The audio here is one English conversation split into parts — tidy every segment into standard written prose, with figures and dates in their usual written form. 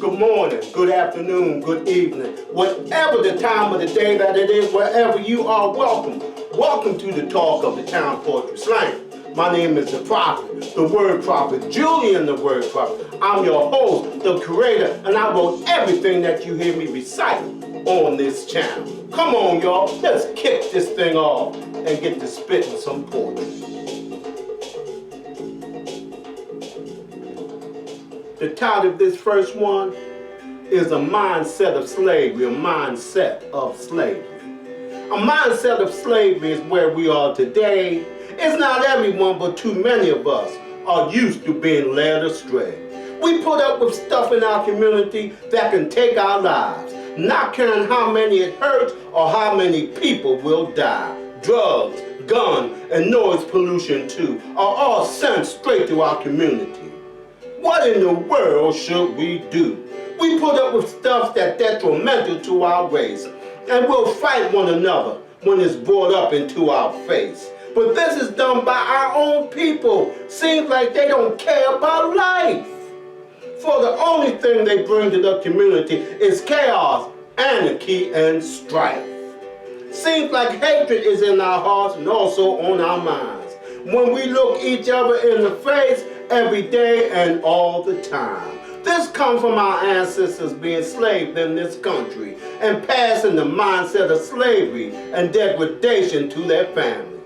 good morning, good afternoon, good evening, whatever the time of the day that it is, wherever you are, welcome. Welcome to the Talk of the Town Poetry Slam. My name is the Prophet, the Word Prophet, Julian the Word Prophet. I'm your host, the creator, and I wrote everything that you hear me recite on this channel. Come on, y'all, let's kick this thing off and get to spitting some poetry. The title of this first one is A Mindset of Slavery, a mindset of slavery. A mindset of slavery is where we are today. It's not everyone, but too many of us are used to being led astray. We put up with stuff in our community that can take our lives, not caring how many it hurts or how many people will die. Drugs, gun, and noise pollution too are all sent straight to our community. What in the world should we do? We put up with stuff that's detrimental to our race, and we'll fight one another when it's brought up into our face. But this is done by our own people. Seems like they don't care about life. For the only thing they bring to the community is chaos, anarchy, and strife. Seems like hatred is in our hearts and also on our minds when we look each other in the face every day and all the time. This comes from our ancestors being enslaved in this country and passing the mindset of slavery and degradation to their family.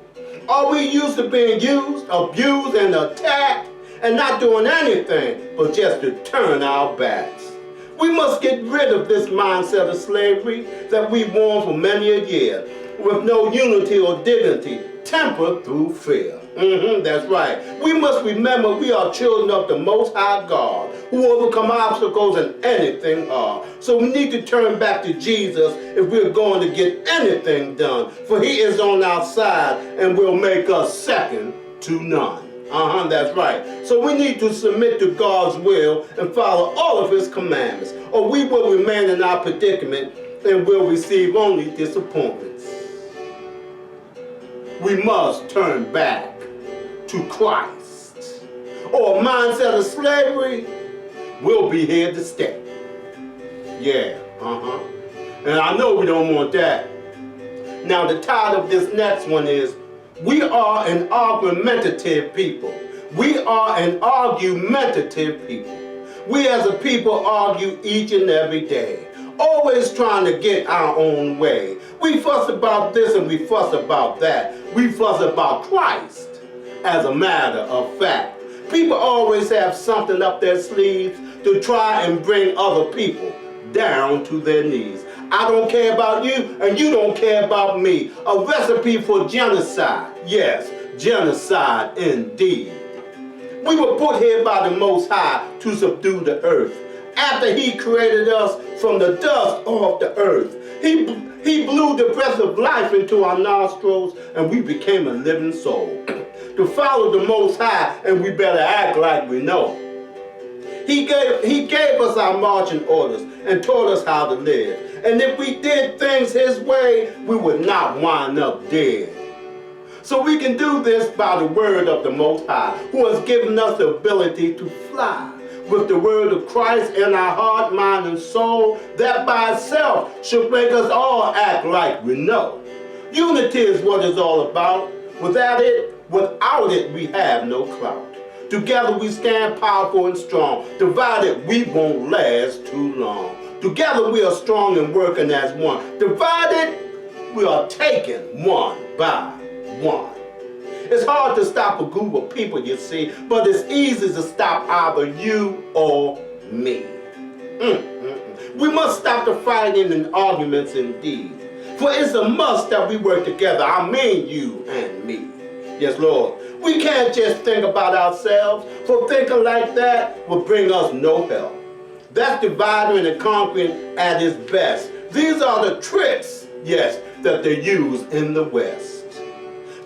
Are we used to being used, abused, and attacked and not doing anything but just to turn our backs? We must get rid of this mindset of slavery that we've worn for many a year with no unity or dignity, tempered through fear. That's right. We must remember we are children of the Most High God who overcome obstacles and anything hard. So we need to turn back to Jesus if we're going to get anything done. For he is on our side and will make us second to none. That's right. So we need to submit to God's will and follow all of his commandments, or we will remain in our predicament and will receive only disappointments. We must turn back to Christ, or a mindset of slavery will be here to stay. Yeah, And I know we don't want that. Now the title of this next one is, we are an argumentative people. We are an argumentative people. We as a people argue each and every day, always trying to get our own way. We fuss about this and we fuss about that. We fuss about Christ. As a matter of fact, people always have something up their sleeves to try and bring other people down to their knees. I don't care about you and you don't care about me. A recipe for genocide. Yes, genocide indeed. We were put here by the Most High to subdue the earth. After he created us from the dust of the earth, he blew the breath of life into our nostrils and we became a living soul. To follow the Most High, and we better act like we know. He gave us our marching orders and taught us how to live. And if we did things his way, we would not wind up dead. So we can do this by the word of the Most High, who has given us the ability to fly. With the word of Christ in our heart, mind, and soul, that by itself should make us all act like we know. Unity is what it's all about. Without it, we have no clout. Together we stand powerful and strong. Divided, we won't last too long. Together we are strong and working as one. Divided, we are taken one by one. It's hard to stop a group of people, you see, but it's easy to stop either you or me. We must stop the fighting and arguments indeed. For it's a must that we work together. I mean you and me. Yes, Lord. We can't just think about ourselves, for thinking like that will bring us no help. That's dividing and conquering at its best. These are the tricks, yes, that they use in the West.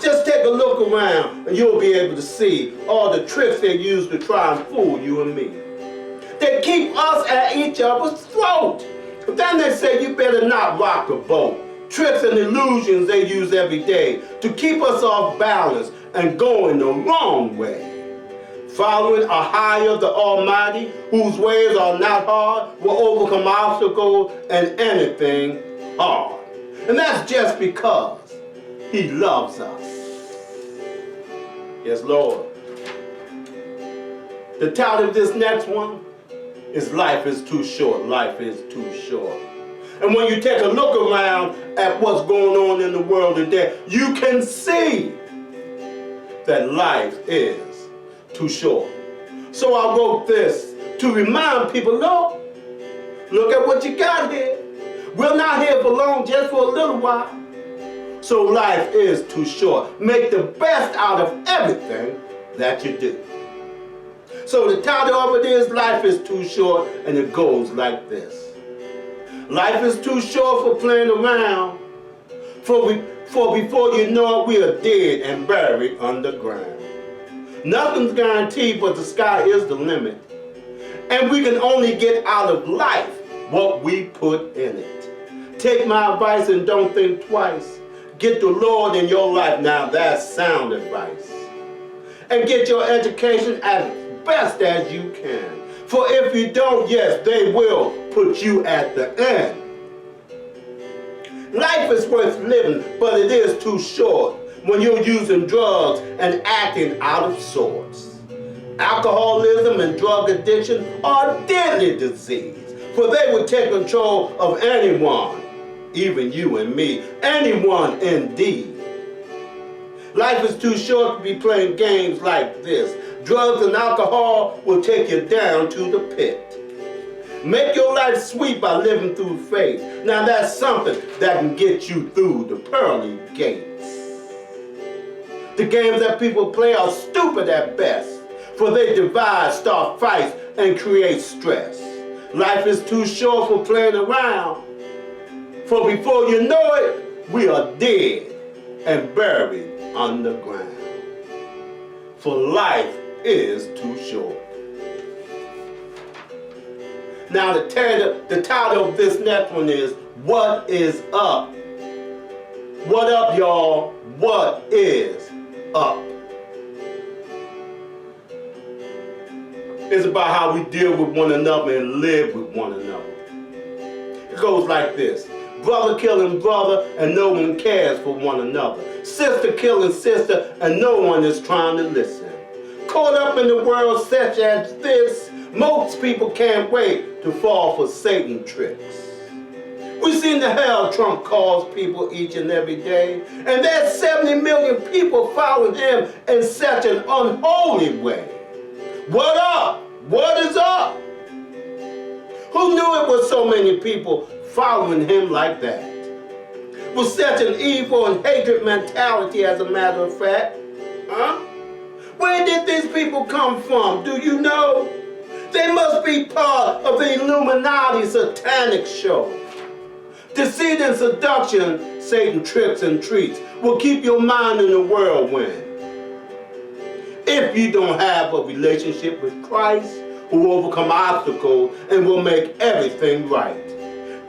Just take a look around and you'll be able to see all the tricks they use to try and fool you and me. They keep us at each other's throat. But then they say you better not rock the boat. Tricks and illusions they use every day to keep us off balance and going the wrong way. Following a higher, the Almighty, whose ways are not hard, will overcome obstacles and anything hard. And that's just because He loves us. Yes, Lord. The title of this next one is Life is Too Short. Life is too short. And when you take a look around at what's going on in the world today, you can see that life is too short. So I wrote this to remind people, look at what you got here. We're not here for long, just for a little while. So life is too short. Make the best out of everything that you do. So the title of it is Life is Too Short, and it goes like this. Life is too short for playing around, for before you know it, we are dead and buried underground. Nothing's guaranteed, but the sky is the limit. And we can only get out of life what we put in it. Take my advice and don't think twice. Get the Lord in your life, now that's sound advice. And get your education as best as you can. For if you don't, yes, they will put you at the end. Life is worth living, but it is too short when you're using drugs and acting out of sorts. Alcoholism and drug addiction are a deadly disease, for they would take control of anyone, even you and me, anyone indeed. Life is too short to be playing games like this. Drugs and alcohol will take you down to the pit. Make your life sweet by living through faith. Now that's something that can get you through the pearly gates. The games that people play are stupid at best, for they divide, start fights, and create stress. Life is too short for playing around, for before you know it, we are dead and buried underground. For life is too short. Now the title of this next one is What is Up? What up, y'all? What is up? It's about how we deal with one another and live with one another. It goes like this. Brother killing brother and no one cares for one another. Sister killing sister and no one is trying to listen. Caught up in the world such as this, most people can't wait to fall for Satan tricks. We've seen the hell Trump calls people each and every day, and there's 70 million people following him in such an unholy way. What up? What is up? Who knew it was so many people following him like that? With such an evil and hatred mentality, as a matter of fact. Huh? Where did these people come from? Do you know? They must be part of the Illuminati satanic show. Deceit and seduction, Satan tricks and treats, will keep your mind in a whirlwind. If you don't have a relationship with Christ, who will overcome obstacles and will make everything right.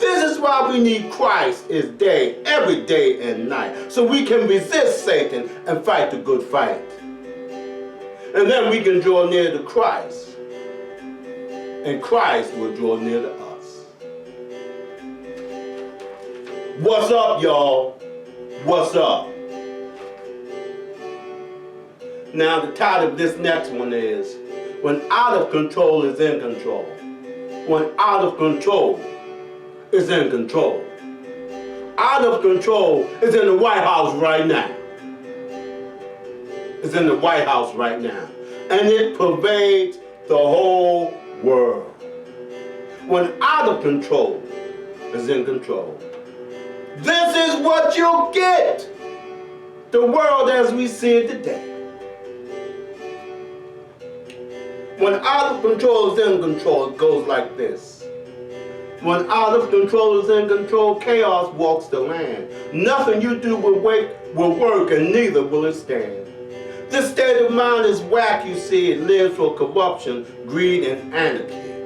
This is why we need Christ every day and night, so we can resist Satan and fight the good fight. And then we can draw near to Christ, and Christ will draw near to us. What's up, y'all? What's up? Now the title of this next one is When Out of Control is in Control. When out of control is in control. Out of control is in the White House right now. It's in the White House right now. And it pervades the whole world. When out of control is in control. This is what you'll get. The world as we see it today. When out of control is in control, it goes like this. When out of control is in control, chaos walks the land. Nothing you do will work, and neither will it stand. This state of mind is whack, you see. It lives for corruption, greed, and anarchy.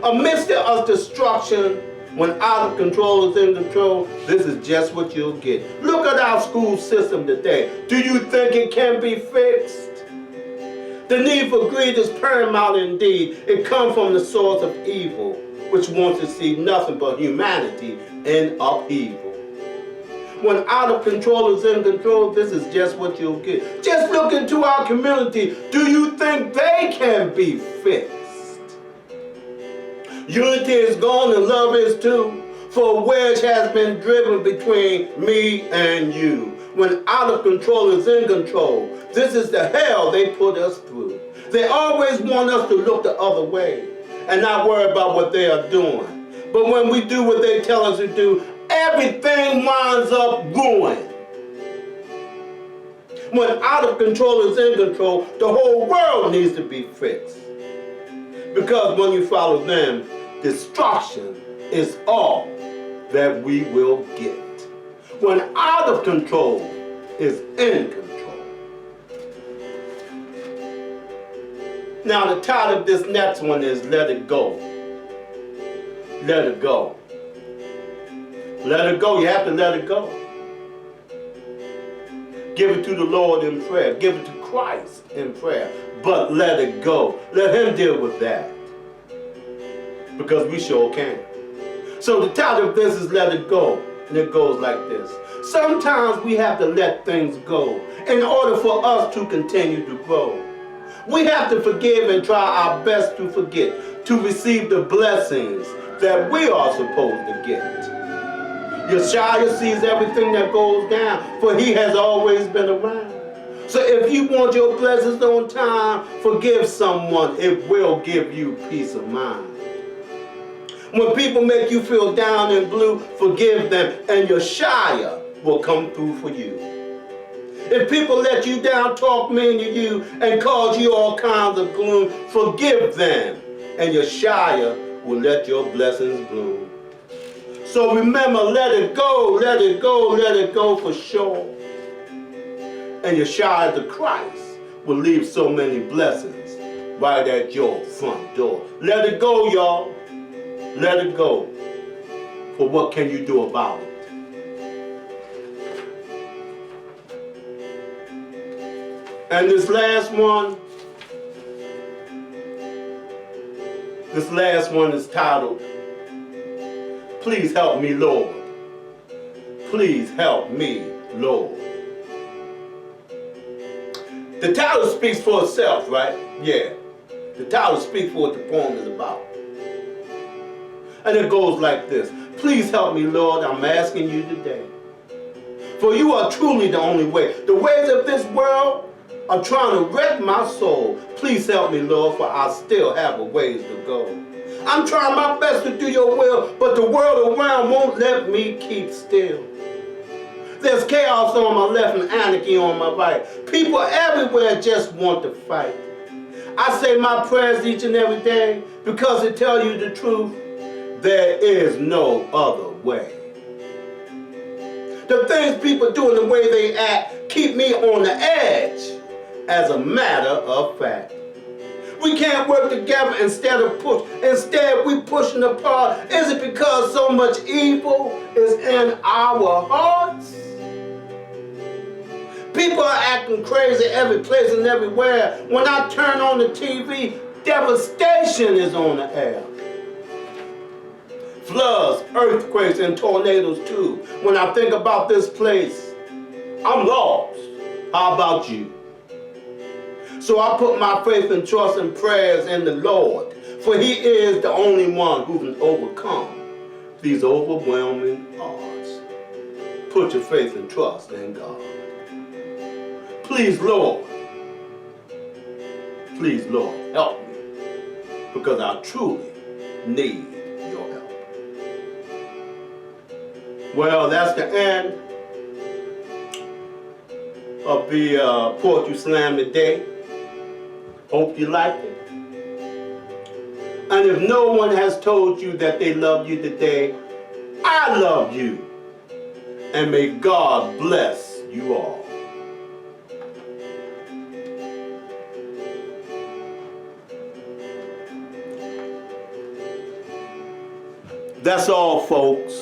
Amidst of destruction, when out of control is in control, this is just what you'll get. Look at our school system today. Do you think it can be fixed? The need for greed is paramount indeed. It comes from the source of evil, which wants to see nothing but humanity in upheaval. When out of control is in control, this is just what you'll get. Just look into our community. Do you think they can be fixed? Unity is gone and love is too. For a wedge has been driven between me and you. When out of control is in control, this is the hell they put us through. They always want us to look the other way and not worry about what they are doing. But when we do what they tell us to do, everything winds up ruined. When out of control is in control, the whole world needs to be fixed. Because when you follow them, destruction is all that we will get. When out of control is in control. Now the title of this next one is Let It Go. Let it go. Let it go. You have to let it go. Give it to the Lord in prayer. Give it to Christ in prayer. But let it go. Let him deal with that. Because we sure can. So the title of this is Let It Go. And it goes like this. Sometimes we have to let things go in order for us to continue to grow. We have to forgive and try our best to forget, to receive the blessings that we are supposed to get. Yeshua sees everything that goes down, for he has always been around. So if you want your blessings on time, forgive someone. It will give you peace of mind. When people make you feel down and blue, forgive them, and Yeshua will come through for you. If people let you down, talk mean to you, and cause you all kinds of gloom, forgive them, and Yeshua will let your blessings bloom. So remember, let it go, let it go, let it go for sure. And Yeshua the Christ will leave so many blessings right at your front door. Let it go, y'all. Let it go. For what can you do about it? And this last one is titled, Please Help Me, Lord. Please help me, Lord. The title speaks for itself, right? Yeah. The title speaks for what the poem is about. And it goes like this. Please help me, Lord, I'm asking you today. For you are truly the only way. The ways of this world are trying to wreck my soul. Please help me, Lord, for I still have a ways to go. I'm trying my best to do your will, but the world around won't let me keep still. There's chaos on my left and anarchy on my right. People everywhere just want to fight. I say my prayers each and every day because to tell you the truth, there is no other way. The things people do and the way they act keep me on the edge, as a matter of fact. We can't work together instead we pushing apart. Is it because so much evil is in our hearts? People are acting crazy every place and everywhere. When I turn on the TV, devastation is on the air. Floods, earthquakes, and tornadoes too. When I think about this place, I'm lost. How about you? So I put my faith and trust and prayers in the Lord, for he is the only one who can overcome these overwhelming odds. Put your faith and trust in God. Please, Lord, help me, because I truly need your help. Well, that's the end of the Poetry Slam today. Hope you liked it. And if no one has told you that they love you today, I love you. And may God bless you all. That's all, folks.